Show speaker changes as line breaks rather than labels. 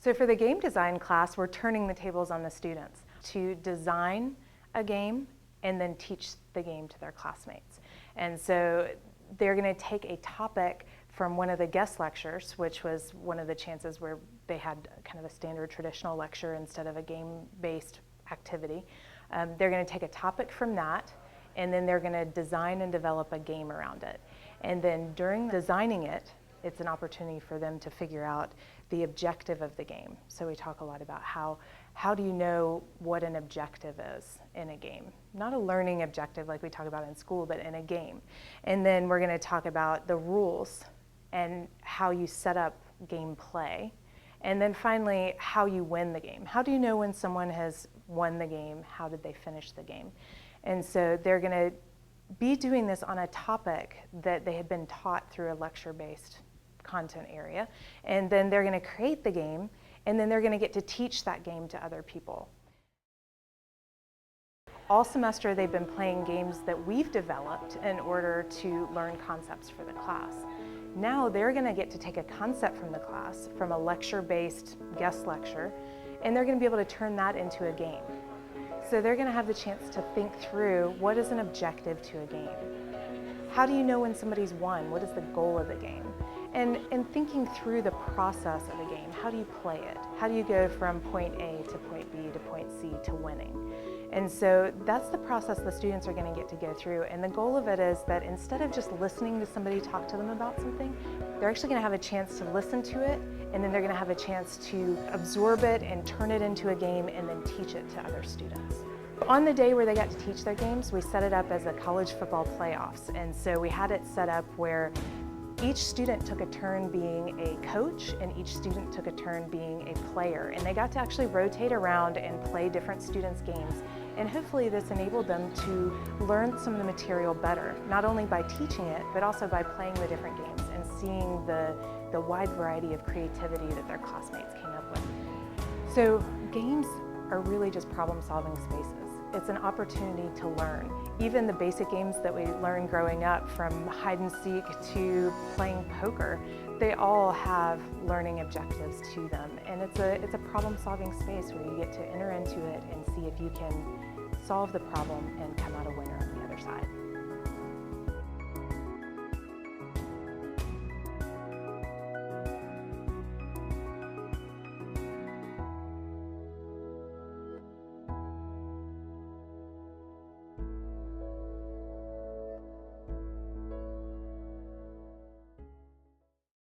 So for the game design class, we're turning the tables on the students to design a game and then teach the game to their classmates. And so they're going to take a topic from one of the guest lectures, which was one of the chances where they had kind of a standard traditional lecture instead of a game-based activity. They're going to take a topic from that, and then they're going to design and develop a game around it. And then during designing it, it's an opportunity for them to figure out the objective of the game. So we talk a lot about how do you know what an objective is in a game? Not a learning objective like we talk about in school, but in a game. And then we're going to talk about the rules and how you set up gameplay. And then finally, how you win the game. How do you know when someone has won the game? How did they finish the game? And so they're going to be doing this on a topic that they had been taught through a lecture-based content area. And then they're going to create the game, and then they're going to get to teach that game to other people. All semester they've been playing games that we've developed in order to learn concepts for the class. Now they're going to get to take a concept from the class, from a lecture-based guest lecture, and they're going to be able to turn that into a game. So they're going to have the chance to think through what is an objective to a game. How do you know when somebody's won? What is the goal of the game? And thinking through the process of a game, how do you play it? How do you go from point A to point B to point C to winning? And so that's the process the students are going to get to go through. And the goal of it is that instead of just listening to somebody talk to them about something, they're actually going to have a chance to listen to it, and then they're going to have a chance to absorb it and turn it into a game and then teach it to other students. On the day where they got to teach their games, we set it up as a college football playoffs. And so we had it set up where each student took a turn being a coach and each student took a turn being a player. And they got to actually rotate around and play different students' games. And hopefully this enabled them to learn some of the material better, not only by teaching it, but also by playing the different games and seeing the wide variety of creativity that their classmates came up with. So games are really just problem-solving spaces. It's an opportunity to learn. Even the basic games that we learned growing up, from hide and seek to playing poker, they all have learning objectives to them. And it's a problem-solving space where you get to enter into it and see if you can solve the problem and come out a winner on the other side.